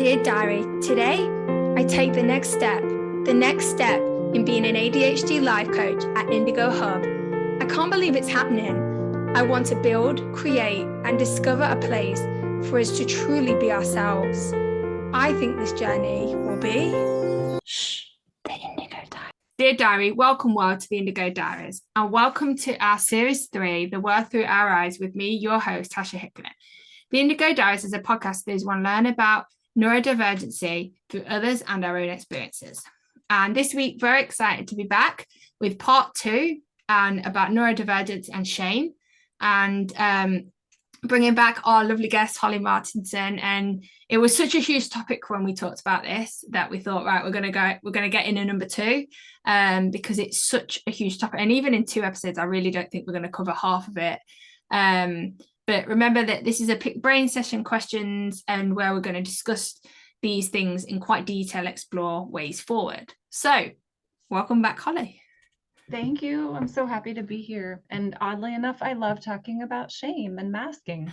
Dear Diary, today I take the next step in being an ADHD life coach at Indigo Hub. I can't believe it's happening. I want to build, create, and discover a place for us to truly be ourselves. I think this journey will be the Indigo Diaries. Dear Diary, welcome to the Indigo Diaries, and welcome to our Series 3, The World Through Our Eyes, with me, your host, Natasha Hickling. The Indigo Diaries is a podcast that is one to learn about neurodivergency through others and our own experiences. And this week, very excited to be back with part 2 and about neurodivergence and shame, and bringing back our lovely guest, Holly Martinson. And it was such a huge topic when we talked about this that we thought, right, we're going to get in a number 2 because it's such a huge topic. And even in 2 episodes, I really don't think we're going to cover half of it. But remember that this is a pick brain session questions, and where we're going to discuss these things in quite detail, explore ways forward. So welcome back, Holly. Thank you. I'm so happy to be here. And oddly enough, I love talking about shame and masking.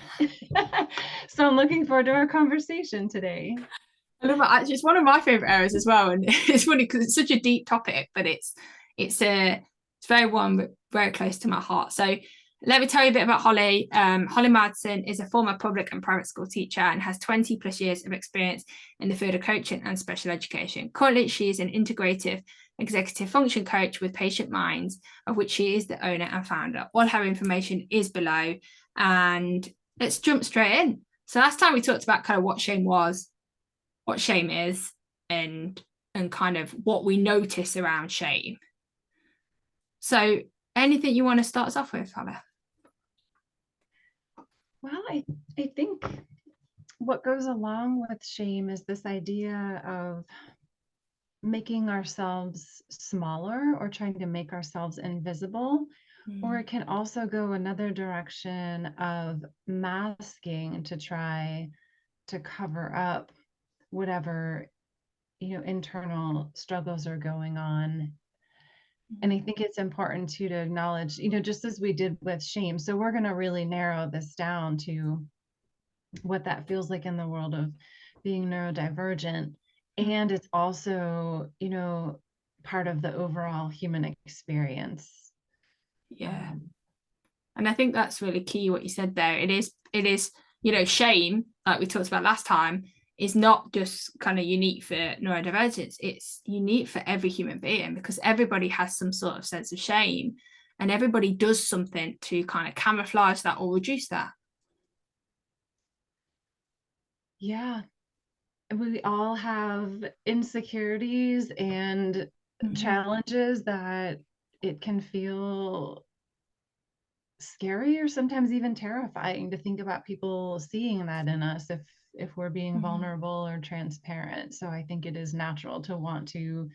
So I'm looking forward to our conversation today. I love it. Actually, it's one of my favorite areas as well. And it's funny because it's such a deep topic, but it's very warm, but very close to my heart. So let me tell you a bit about Holly. Holly Martinson is a former public and private school teacher and has 20 plus years of experience in the field of coaching and special education. Currently, she is an Integrative Executive Function Coach with Patient Minds, of which she is the owner and founder. All her information is below, and let's jump straight in. So last time we talked about kind of what shame was, what shame is, and kind of what we notice around shame. So anything you want to start us off with, Holly? Well, I think what goes along with shame is this idea of making ourselves smaller or trying to make ourselves invisible. Or it can also go another direction of masking to try to cover up whatever, internal struggles are going on. And I think it's important to acknowledge, just as we did with shame. So we're going to really narrow this down to what that feels like in the world of being neurodivergent. And it's also, part of the overall human experience. Yeah. And I think that's really key what you said there. It is, shame, like we talked about last time, is not just kind of unique for neurodivergence. It's unique for every human being, because everybody has some sort of sense of shame, and everybody does something to kind of camouflage that or reduce that. Yeah. We all have insecurities and challenges that it can feel scary or sometimes even terrifying to think about people seeing that in us if we're being vulnerable or transparent. So I think it is natural to want to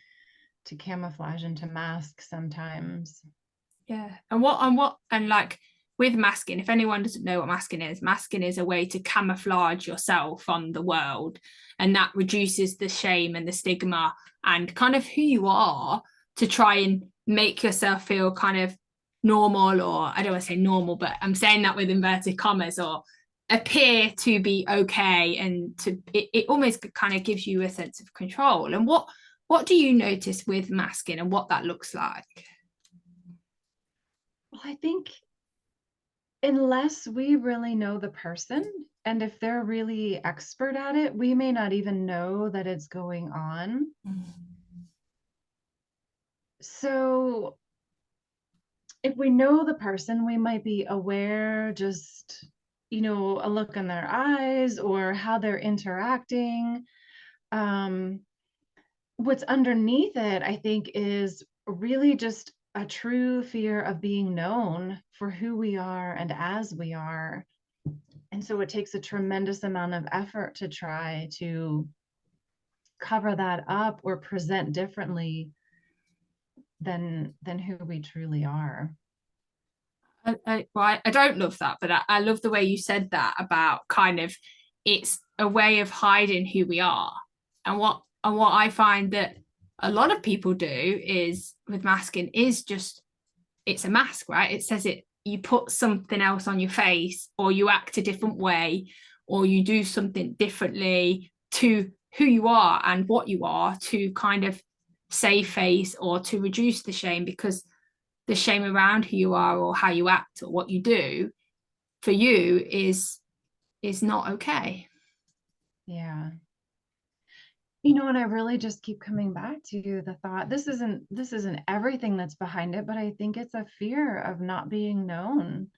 camouflage and to mask sometimes. Yeah. And like with masking, if anyone doesn't know what masking is a way to camouflage yourself from the world, and that reduces the shame and the stigma and kind of who you are, to try and make yourself feel kind of normal, or I don't want to say normal, but I'm saying that with inverted commas, or appear to be okay, and it almost kind of gives you a sense of control. And what do you notice with masking and what that looks like? Well, I think unless we really know the person, and if they're really expert at it, we may not even know that it's going on. So if we know the person, we might be aware, just, a look in their eyes or how they're interacting. What's underneath it, I think, is really just a true fear of being known for who we are and as we are. And so it takes a tremendous amount of effort to try to cover that up or present differently than who we truly are. I don't love that, but I love the way you said that about kind of it's a way of hiding who we are. And what I find that a lot of people do is with masking is just, it's a mask, right? It says you put something else on your face, or you act a different way, or you do something differently to who you are and what you are to kind of save face or to reduce the shame, because the shame around who you are or how you act or what you do for you is not okay. Yeah. You know, and I really just keep coming back to the thought, this isn't everything that's behind it, but I think it's a fear of not being known,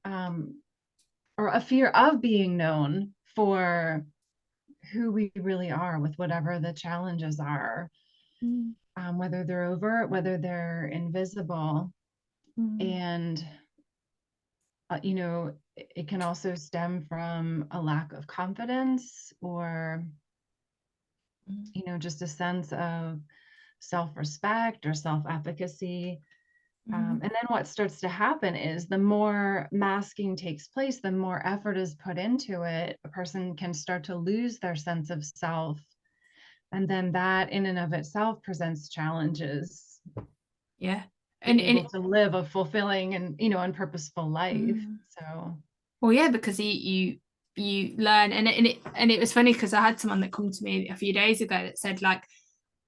or a fear of being known for who we really are, with whatever the challenges are, whether they're overt, whether they're invisible. And you know, it can also stem from a lack of confidence, or you know, just a sense of self-respect or self-efficacy. And then what starts to happen is, the more masking takes place, the more effort is put into it, a person can start to lose their sense of self. And then that in and of itself presents challenges. Yeah. Being able to live a fulfilling and, you know, and purposeful life. So. Well, yeah, because you learn, and it was funny because I had someone that come to me a few days ago that said, like,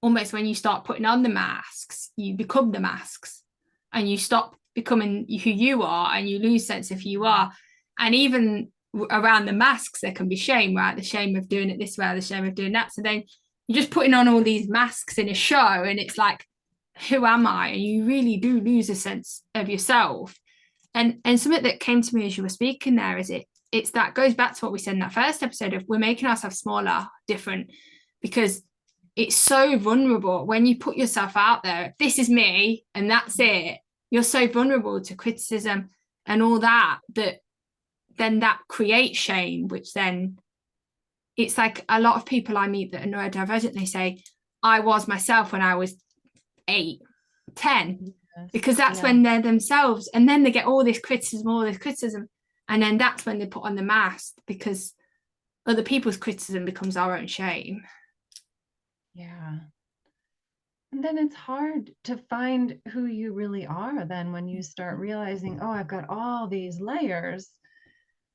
almost when you start putting on the masks, you become the masks, and you stop becoming who you are, and you lose sense of who you are. And even around the masks, there can be shame, right? The shame of doing it this way, the shame of doing that. So then you're just putting on all these masks in a show, and it's like, who am I? And you really do lose a sense of yourself. And something that came to me as you were speaking there is it's that goes back to what we said in that first episode of, we're making ourselves smaller, different, because it's so vulnerable when you put yourself out there. This is me and that's it. You're so vulnerable to criticism and all that, that then that creates shame, which then it's like a lot of people I meet that are neurodivergent, they say, I was myself when I was 8, 10, because that's when they're themselves, and then they get all this criticism, and then that's when they put on the mask, because other people's criticism becomes our own shame. Yeah. And then it's hard to find who you really are then, when you start realizing, oh, I've got all these layers.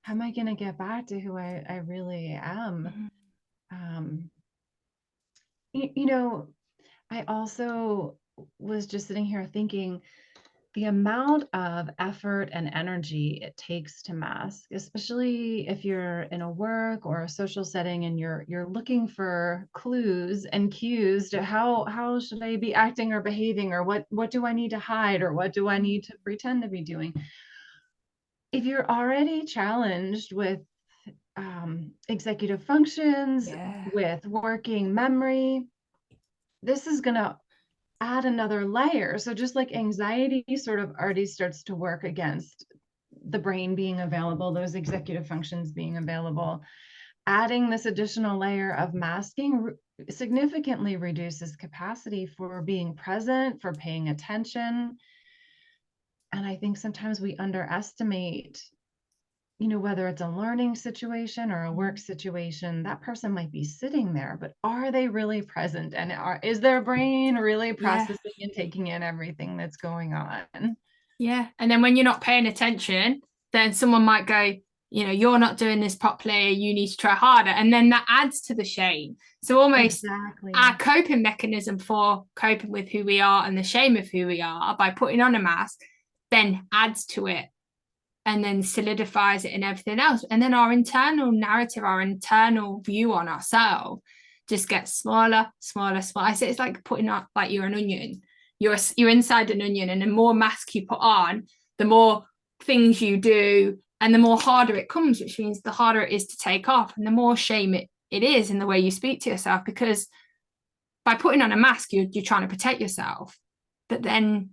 How am I going to get back to who I really am? You know, I also was just sitting here thinking, the amount of effort and energy it takes to mask, especially if you're in a work or a social setting and you're looking for clues and cues to how should I be acting or behaving, or what do I need to hide, or what do I need to pretend to be doing. If you're already challenged with executive functions, with working memory, this is going to add another layer. So just like anxiety sort of already starts to work against the brain being available, those executive functions being available, adding this additional layer of masking significantly reduces capacity for being present, for paying attention. And I think sometimes we underestimate, you know, whether it's a learning situation or a work situation, that person might be sitting there, but are they really present? And is their brain really processing and taking in everything that's going on? Yeah. And then when you're not paying attention, then someone might go, you know, you're not doing this properly, you need to try harder. And then that adds to the shame. So almost our coping mechanism for coping with who we are and the shame of who we are by putting on a mask then adds to it, and then solidifies it in everything else. And then our internal narrative, our internal view on ourselves just gets smaller, smaller, smaller. So it's like putting up, like you're an onion. You're inside an onion, and the more mask you put on, the more things you do, and the more harder it comes, which means the harder it is to take off, and the more shame it is in the way you speak to yourself, because by putting on a mask, you're trying to protect yourself. But then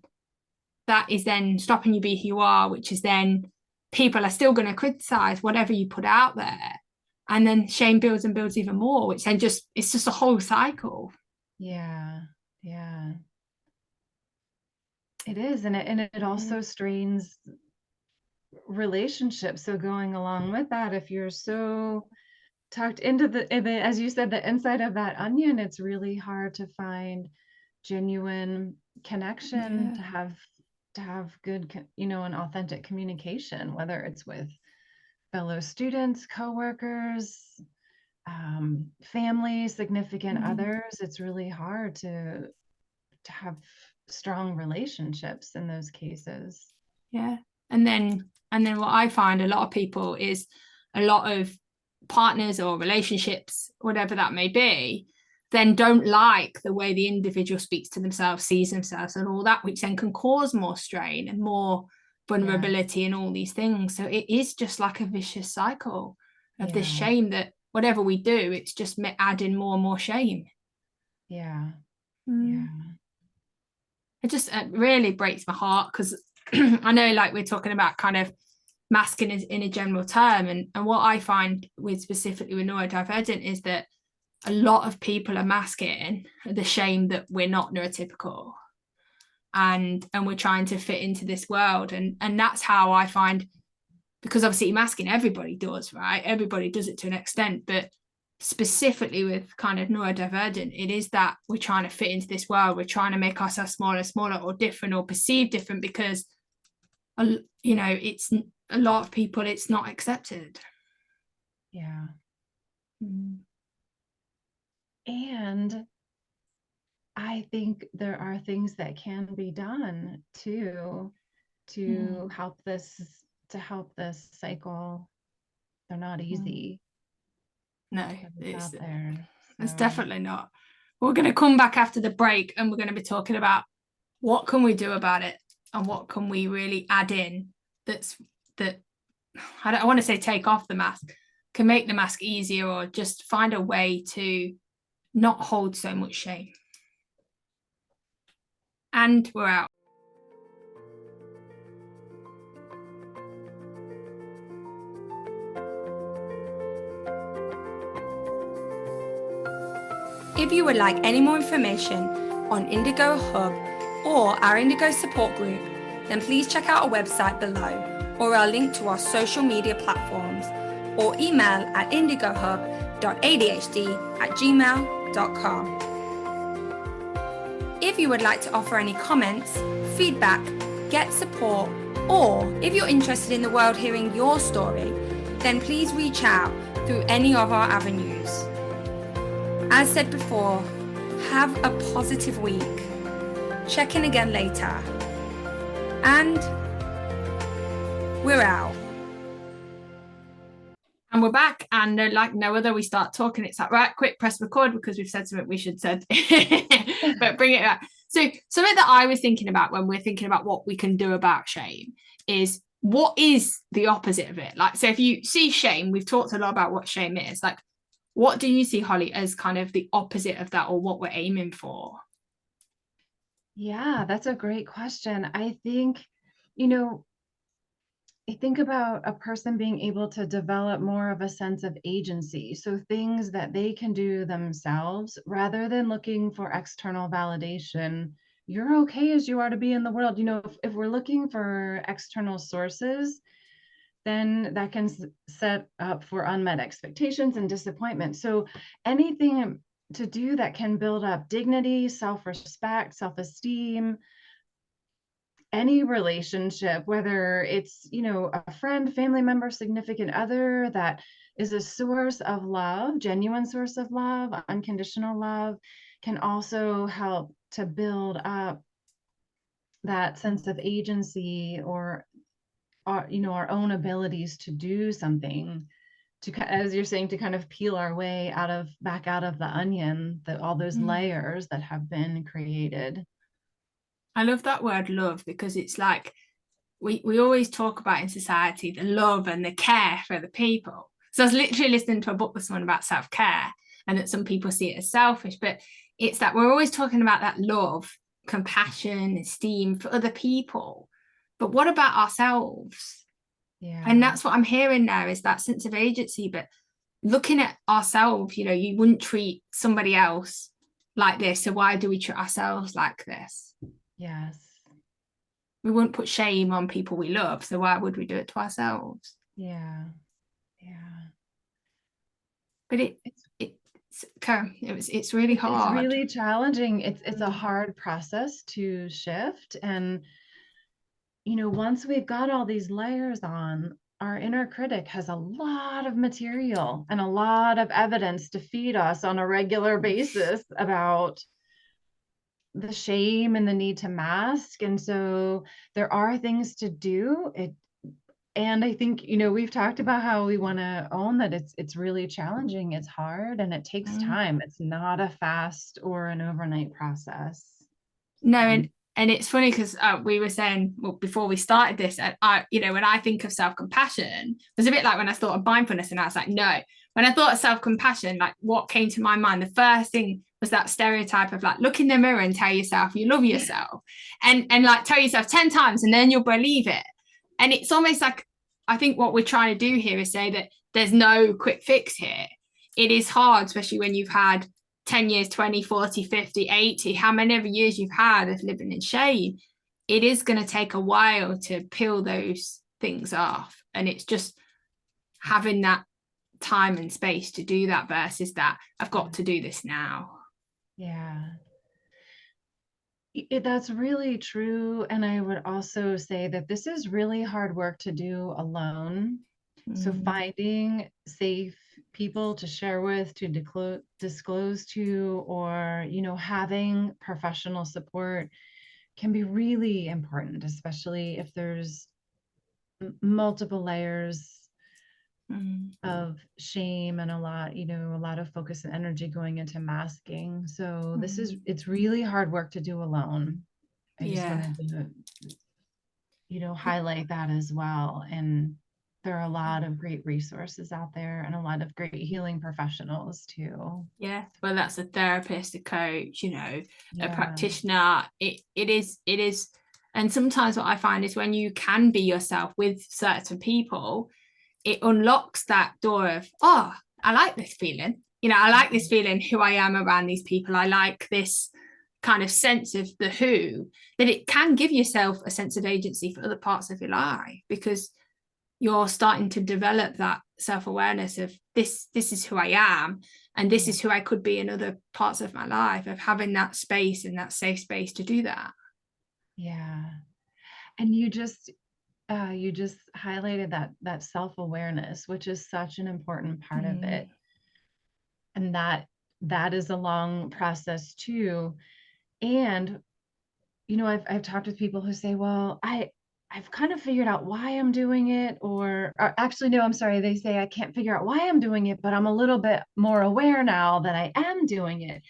that is then stopping you be who you are, which is then people are still going to criticize whatever you put out there, and then shame builds and builds even more, which then it's just a whole cycle. Yeah it is. And it also strains relationships. So going along with that, if you're so tucked into the as you said, the inside of that onion, it's really hard to find genuine connection, to have good, you know, and authentic communication, whether it's with fellow students, coworkers, family, significant Mhm. others, it's really hard to have strong relationships in those cases. Yeah. And then what I find a lot of people is a lot of partners or relationships, whatever that may be, then don't like the way the individual speaks to themselves, sees themselves, and all that, which then can cause more strain and more vulnerability and all these things. So it is just like a vicious cycle of this shame that whatever we do, it's just adding more and more shame. Yeah. It just really breaks my heart, because I know, like, we're talking about kind of masking in a general term, and what I find with specifically with neurodivergent is that a lot of people are masking the shame that we're not neurotypical, and we're trying to fit into this world, and that's how I find, because obviously masking, everybody does, right? Everybody does it to an extent, but specifically with kind of neurodivergent, it is that we're trying to fit into this world, we're trying to make ourselves smaller or different or perceived different, because it's a lot of people, it's not accepted. And I think there are things that can be done to help this cycle. They're not easy. No, it's out there. It's definitely not. We're going to come back after the break, and we're going to be talking about what can we do about it, and what can we really add in that I want to say take off the mask, can make the mask easier, or just find a way to not hold so much shame. And we're out. If you would like any more information on Indigo Hub or our Indigo support group, then please check out our website below, or our link to our social media platforms, or email at indigohub.adhd@gmail.com. If you would like to offer any comments, feedback, get support, or if you're interested in the world hearing your story, then please reach out through any of our avenues. As said before, have a positive week. Check in again later. And we're out. And we're back, and like no other, we start talking. It's like, right, quick, press record, because we've said something we should said. But bring it back. So something that I was thinking about when we're thinking about what we can do about shame is, what is the opposite of it? Like, so if you see shame, we've talked a lot about what shame is. Like, what do you see, Holly, as kind of the opposite of that, or what we're aiming for? Yeah, that's a great question. I think, I think about a person being able to develop more of a sense of agency. So things that they can do themselves, rather than looking for external validation. You're okay as you are to be in the world. If we're looking for external sources, then that can set up for unmet expectations and disappointment. So anything to do that can build up dignity, self-respect, self-esteem, any relationship, whether it's, a friend, family member, significant other, that is a source of love, genuine source of love, unconditional love, can also help to build up that sense of agency, or our own abilities to do something, to, as you're saying, to kind of peel our way back out of the onion, all those layers that have been created. I love that word love, because it's like we always talk about in society the love and the care for the people. So I was literally listening to a book this morning about self-care, and that some people see it as selfish, but it's that we're always talking about that love, compassion, esteem for other people. But what about ourselves? Yeah. And that's what I'm hearing now, is that sense of agency, but looking at ourselves, you wouldn't treat somebody else like this, so why do we treat ourselves like this? Yes. We wouldn't put shame on people we love, so why would we do it to ourselves? Yeah. But it's really hard. It's really challenging. It's a hard process to shift. And once we've got all these layers on, our inner critic has a lot of material and a lot of evidence to feed us on a regular basis about the shame and the need to mask. And so there are things to do. And I think, we've talked about how we want to own that it's really challenging, it's hard, and it takes time. It's not a fast or an overnight process. No, and it's funny because we were saying, well, before we started this, I when I think of self-compassion, it was a bit like when I thought of mindfulness, and I was like, no. When I thought of self-compassion, like what came to my mind, the first thing was that stereotype of like, look in the mirror and tell yourself you love yourself, and like tell yourself 10 times and then you'll believe it. And it's almost like, I think what we're trying to do here is say that there's no quick fix here. It is hard, especially when you've had 10 years, 20, 40, 50, 80, how many ever years you've had of living in shame. It is going to take a while to peel those things off. And it's just having that time and space to do that versus that I've got to do this now. Yeah. That's really true. And I would also say that this is really hard work to do alone. So finding safe people to share with, to disclose to, or, having professional support can be really important, especially if there's multiple layers of shame and a lot of focus and energy going into masking. So it's really hard work to do alone. I just wanted to, highlight that as well. And there are a lot of great resources out there and a lot of great healing professionals too. Yeah, well, that's a therapist, a coach, a practitioner. It is. And sometimes what I find is when you can be yourself with certain people, it unlocks that door of, oh, I like this feeling. I like this feeling who I am around these people. I like this kind of sense of the who, that it can give yourself a sense of agency for other parts of your life, because you're starting to develop that self-awareness of this is who I am, and this is who I could be in other parts of my life, of having that space and that safe space to do that. Yeah. And you just highlighted that self-awareness, which is such an important part of it. And that is a long process too. And I've talked with people who say, well, I've kind of figured out why I'm doing it, or actually, no, I'm sorry. They say, I can't figure out why I'm doing it, but I'm a little bit more aware now that I am doing it.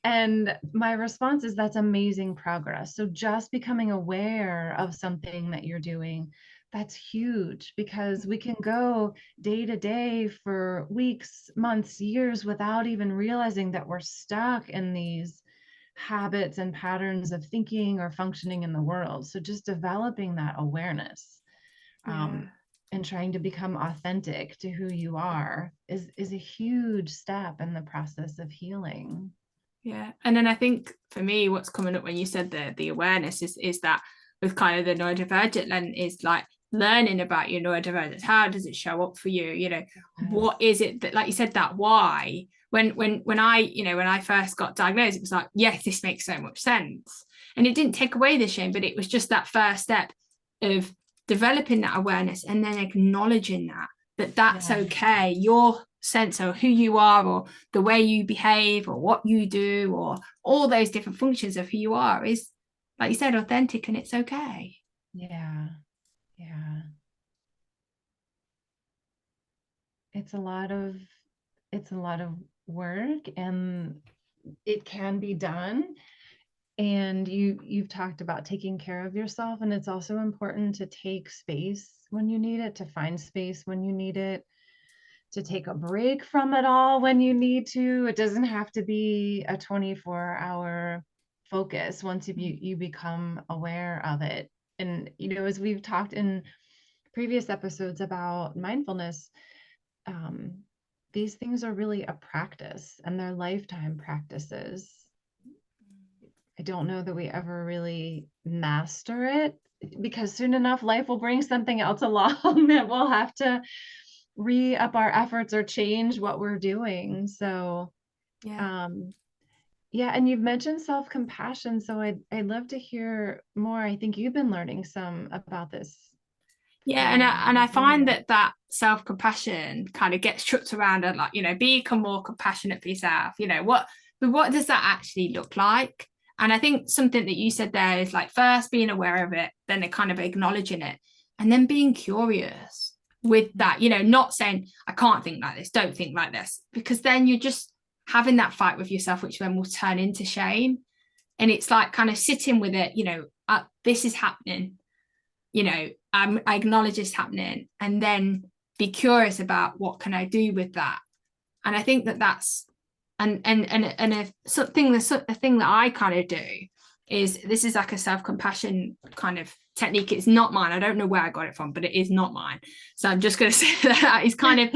And my response is, that's amazing progress. So just becoming aware of something that you're doing, that's huge, because we can go day to day for weeks, months, years without even realizing that we're stuck in these habits and patterns of thinking or functioning in the world. So just developing that awareness and trying to become authentic to who you are is a huge step in the process of healing. Yeah. And then I think for me, what's coming up when you said the awareness is that with kind of the neurodivergent lens is like learning about your neurodivergence. How does it show up for you? What is it that, like you said, that why? When I first got diagnosed, it was like, yes, this makes so much sense. And it didn't take away the shame, but it was just that first step of developing that awareness and then acknowledging that's okay. Your sense of who you are, or the way you behave, or what you do, or all those different functions of who you are is, like you said, authentic, and it's okay. Yeah. It's a lot of work, and it can be done. And you've talked about taking care of yourself, and it's also important to take space when you need it, to find space when you need it, to take a break from it all when you need to. It doesn't have to be a 24-hour focus once you become aware of it. And as we've talked in previous episodes about mindfulness, these things are really a practice, and they're lifetime practices. I don't know that we ever really master it, because soon enough life will bring something else along that we'll have to re-up our efforts or change what we're doing. So and you've mentioned self-compassion, so I'd love to hear more. I think you've been learning some about this. Yeah, and I find that self-compassion kind of gets chucked around and like, become more compassionate for yourself. But what does that actually look like? And I think something that you said there is like first being aware of it, then kind of acknowledging it, and then being curious with that, not saying I can't think like this, don't think like this, because then you're just having that fight with yourself, which then will turn into shame. And it's like kind of sitting with it, this is happening, I acknowledge it's happening, and then be curious about what can I do with that. And I think that's and a thing that I kind of do is, this is like a self-compassion kind of technique. It's not mine. I don't know where I got it from, but it is not mine. So I'm just going to say that it's kind of,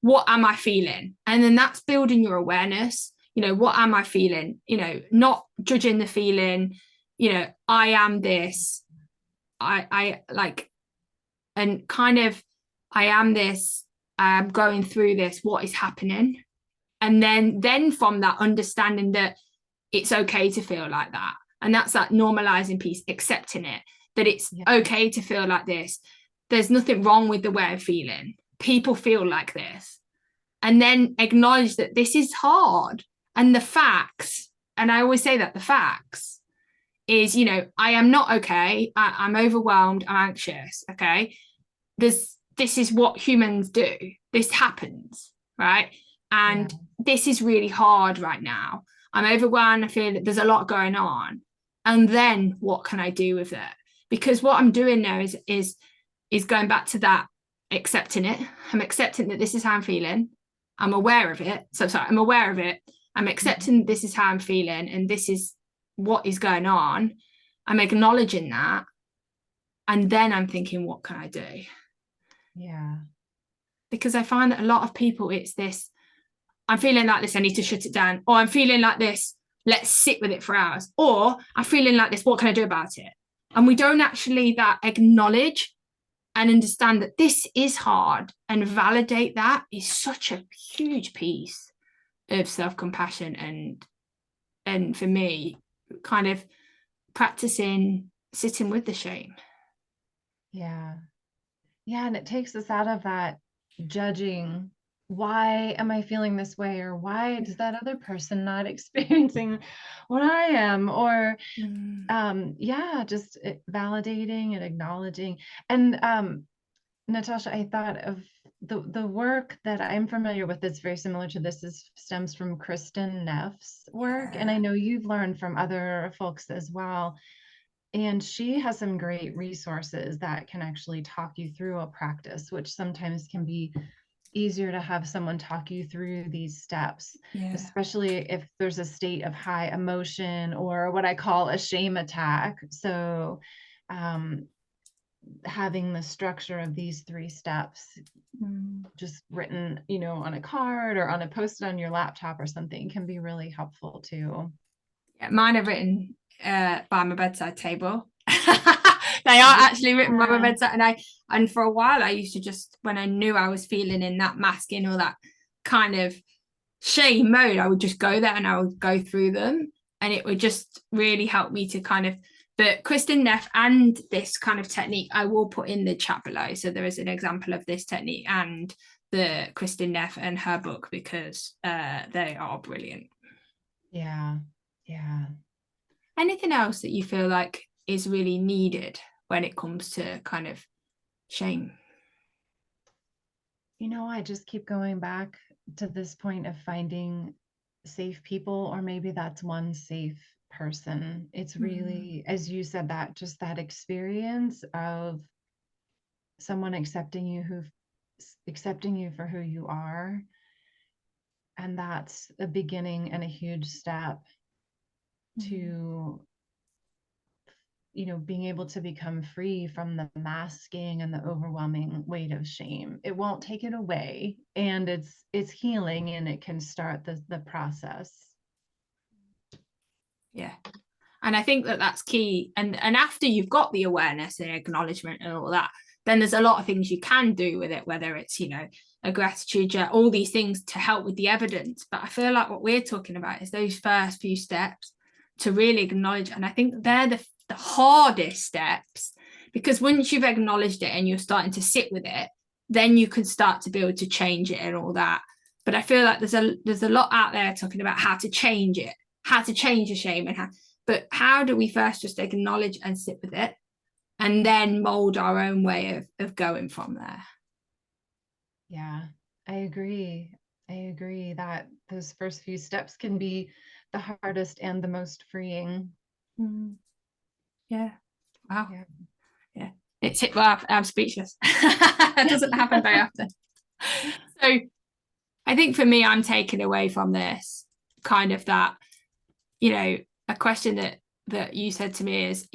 what am I feeling? And then that's building your awareness. What am I feeling? Not judging the feeling, I am this. I like, and kind of, I am this, I'm going through this, what is happening? And then from that, understanding that it's okay to feel like that. And that's that normalizing piece, accepting it, that it's okay to feel like this. There's nothing wrong with the way I'm feeling. People feel like this. And then acknowledge that this is hard. And the facts, and I always say that the facts is, I am not okay. I'm overwhelmed. I'm anxious. Okay. This is what humans do. This happens, right? And this is really hard right now. I'm overwhelmed. I feel that there's a lot going on. And then what can I do with it? Because what I'm doing now is going back to that, accepting it. I'm accepting that this is how I'm feeling. I'm aware of it. I'm aware of it. I'm accepting this is how I'm feeling, and this is what is going on. I'm acknowledging that. And then I'm thinking, what can I do? Yeah. Because I find that a lot of people, it's this, I'm feeling like this, I need to shut it down. Or I'm feeling like this, let's sit with it for hours. Or I'm feeling like this, what can I do about it? And we don't actually that acknowledge and understand that this is hard, and validate that is such a huge piece of self-compassion. And for me, kind of practicing sitting with the shame. Yeah. Yeah. And it takes us out of that judging. Why am I feeling this way? Or why is that other person not experiencing what I am? Or just validating and acknowledging. And Natasha, I thought of the work that I'm familiar with that's very similar to this stems from Kristin Neff's work. And I know you've learned from other folks as well. And she has some great resources that can actually talk you through a practice, which sometimes can be easier to have someone talk you through these steps, especially if there's a state of high emotion or what I call a shame attack. So having the structure of these 3 steps just written, on a card or on a post-it on your laptop or something can be really helpful too. Yeah, mine are written by my bedside table. They are actually written by my bedside, and for a while I used to just, when I knew I was feeling in that masking or that kind of shame mode, I would just go there and I would go through them, and it would just really help me to kind of. But Kristin Neff and this kind of technique I will put in the chat below, so there is an example of this technique and the Kristin Neff and her book, because they are brilliant. Yeah. Anything else that you feel like is really needed when it comes to kind of shame? I just keep going back to this point of finding safe people, or maybe that's one safe person. It's really, as you said, that just that experience of someone accepting you for who you are. And that's a beginning and a huge step to being able to become free from the masking and the overwhelming weight of shame. It won't take it away, and it's healing, and it can start the process. Yeah. And I think that that's key. And after you've got the awareness and acknowledgement and all that, then there's a lot of things you can do with it, whether it's, a gratitude jet, all these things to help with the evidence. But I feel like what we're talking about is those first few steps to really acknowledge. And I think they're the hardest steps, because once you've acknowledged it and you're starting to sit with it, then you can start to be able to change it and all that. But I feel like there's a lot out there talking about how to change it, how to change the shame, but how do we first just acknowledge and sit with it, and then mold our own way of going from there? Yeah, I agree. I agree that those first few steps can be the hardest and the most freeing. Yeah. Wow. Yeah. It's hit. Well, I'm speechless. That doesn't happen very often. So I think for me, I'm taking away from this kind of that, a question that you said to me is,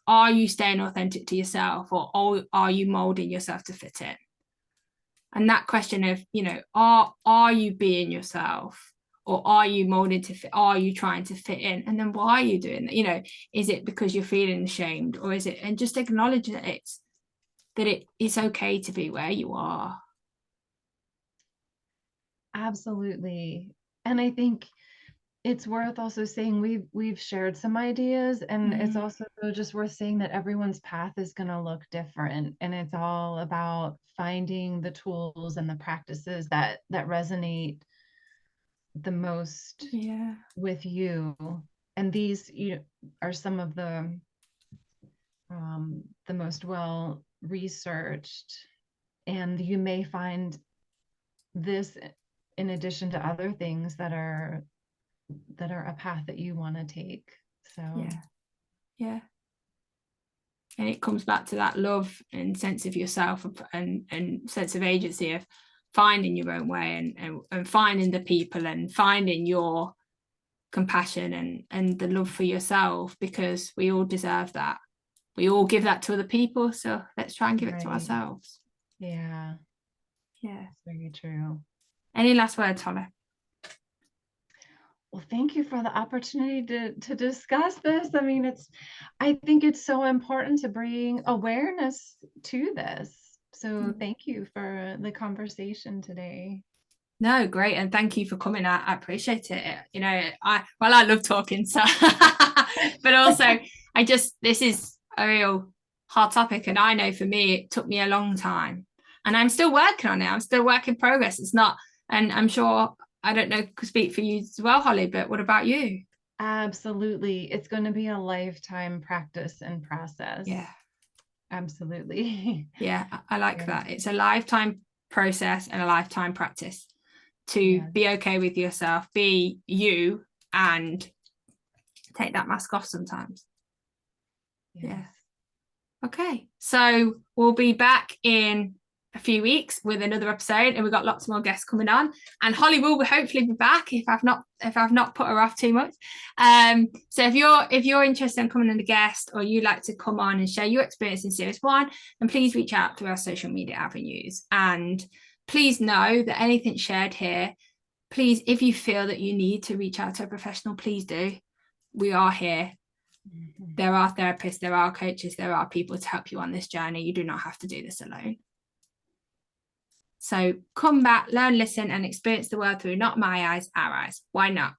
are you staying authentic to yourself, or are you molding yourself to fit in? And that question of, are you being yourself, or are you molding to fit? Are you trying to fit in? And then why are you doing that? Is it because you're feeling ashamed, or is it, and just acknowledge that it's okay to be where you are. Absolutely. And I think it's worth also saying we've shared some ideas, and it's also just worth saying that everyone's path is going to look different, and it's all about finding the tools and the practices that resonate the most with you. And these are some of the most well researched, and you may find this in addition to other things that are a path that you want to take. So yeah, and it comes back to that love and sense of yourself, and sense of agency of finding your own way, and finding the people, and finding your compassion and the love for yourself, because we all deserve that. We all give that to other people, so let's try and give it to ourselves. Yeah, it's very true. Any last words, Holly? Well, thank you for the opportunity to discuss this. I mean, I think it's so important to bring awareness to this. So thank you for the conversation today. No, great. And thank you for coming. I appreciate it. I love talking, so but also this is a real hard topic. And I know for me, it took me a long time, and I'm still working on it. I'm still work in progress. It's not, and I'm sure, I don't know, could speak for you as well, Holly, but what about you? Absolutely. It's going to be a lifetime practice and process. Yeah. Absolutely. Yeah, I like that. It's a lifetime process and a lifetime practice to be okay with yourself, be you, and take that mask off sometimes. Yeah. Okay, so we'll be back in a few weeks with another episode, and we've got lots more guests coming on, and Holly will hopefully be back if I've not put her off too much. So if you're interested in coming as a guest, or you'd like to come on and share your experience in Series 1, then please reach out to our social media avenues. And please know that anything shared here, please, if you feel that you need to reach out to a professional, please do. We are here. There are therapists, there are coaches, there are people to help you on this journey. You do not have to do this alone. So come back, learn, listen, and experience the world through not my eyes, our eyes. Why not?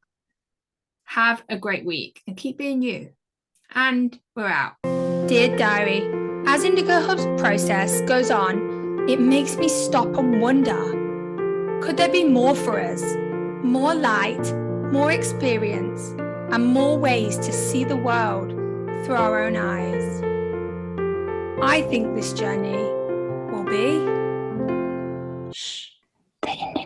Have a great week and keep being you. And we're out. Dear Diary, as Indigo Hub's process goes on, it makes me stop and wonder, could there be more for us? More light, more experience, and more ways to see the world through our own eyes. I think this journey will be the